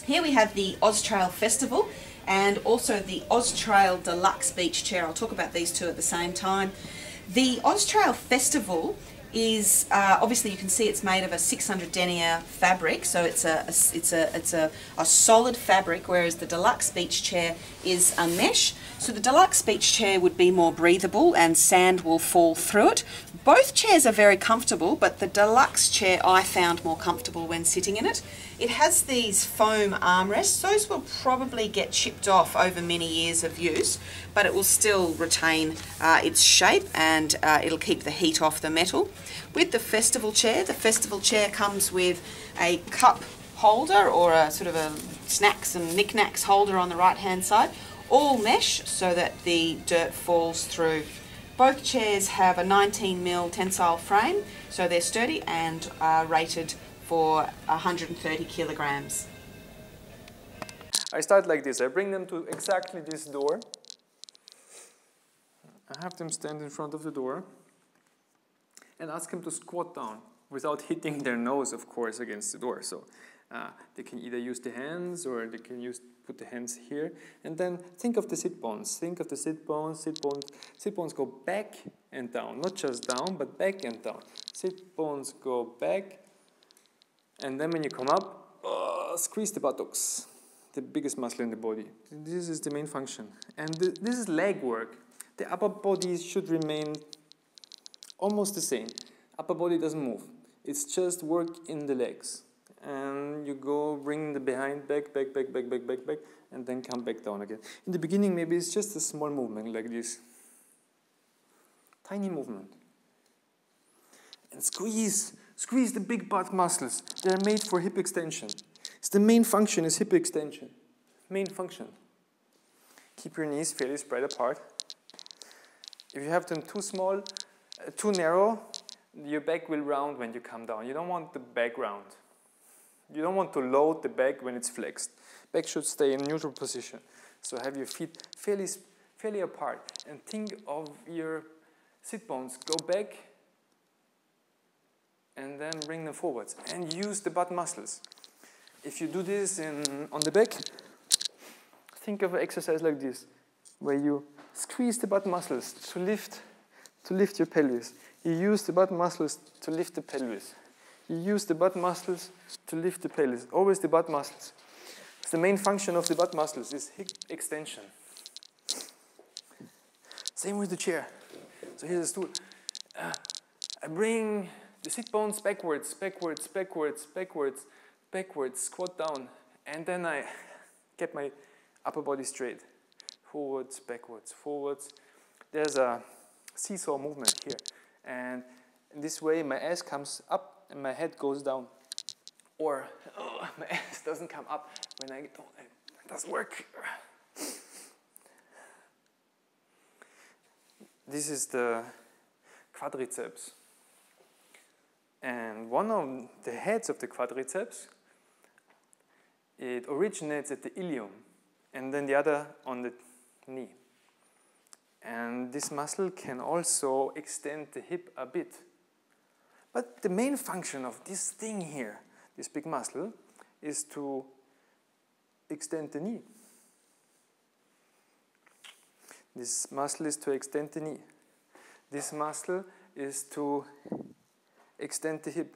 Here we have the Austrail Festival and also the Austrail Deluxe Beach Chair. I'll talk about these two at the same time. The Austrail Festival is obviously, you can see it's made of a 600 denier fabric, so it's a solid fabric, whereas the Deluxe Beach Chair is a mesh. So the Deluxe Beach Chair would be more breathable and sand will fall through it. Both chairs are very comfortable, but the Deluxe Chair I found more comfortable when sitting in it. It has these foam armrests. Those will probably get chipped off over many years of use, but it will still retain its shape, and it'll keep the heat off the metal. With the Festival Chair comes with a cup holder or a sort of a snacks and knickknacks holder on the right hand side, all mesh so that the dirt falls through. Both chairs have a 19mm tensile frame, so they're sturdy and are rated for 130 kilograms. I start like this. I bring them to exactly this door. I have them stand in front of the door and ask them to squat down without hitting their nose, of course, against the door. So they can either use the hands or they can put the hands here. And then think of the sit bones. Think of the sit bones. Sit bones go back and down. Not just down, but back and down. Sit bones go back. And then when you come up, squeeze the buttocks, the biggest muscle in the body. This is the main function. And this is leg work. The upper body should remain almost the same. Upper body doesn't move. It's just work in the legs. And you go, bring the behind back, and then come back down again. In the beginning, maybe it's just a small movement like this. Tiny movement. And squeeze the big butt muscles. They're made for hip extension. It's the main function is hip extension. Main function. Keep your knees fairly spread apart. If you have them too small, too narrow, your back will round when you come down. You don't want the back round. You don't want to load the back when it's flexed. Back should stay in neutral position. So have your feet fairly apart. And think of your sit bones. Go back and then bring them forwards. And use the butt muscles. If you do this on the back, think of an exercise like this, where you squeeze the butt muscles to lift your pelvis. You use the butt muscles to lift the pelvis. You use the butt muscles to lift the pelvis. Always the butt muscles. It's the main function of the butt muscles is hip extension. Same with the chair. So here's a stool. I bring the sit bones backwards, squat down. And then I get my upper body straight. Forwards, backwards, forwards. There's a seesaw movement here. And in this way, my ass comes up and my head goes down. Or my ass doesn't come up when it doesn't work. This is the quadriceps. And one of the heads of the quadriceps, it originates at the ilium, and then the other on the knee. And this muscle can also extend the hip a bit. But the main function of this thing here, this big muscle, is to extend the knee. This muscle is to extend the knee. This muscle is to extend the hip.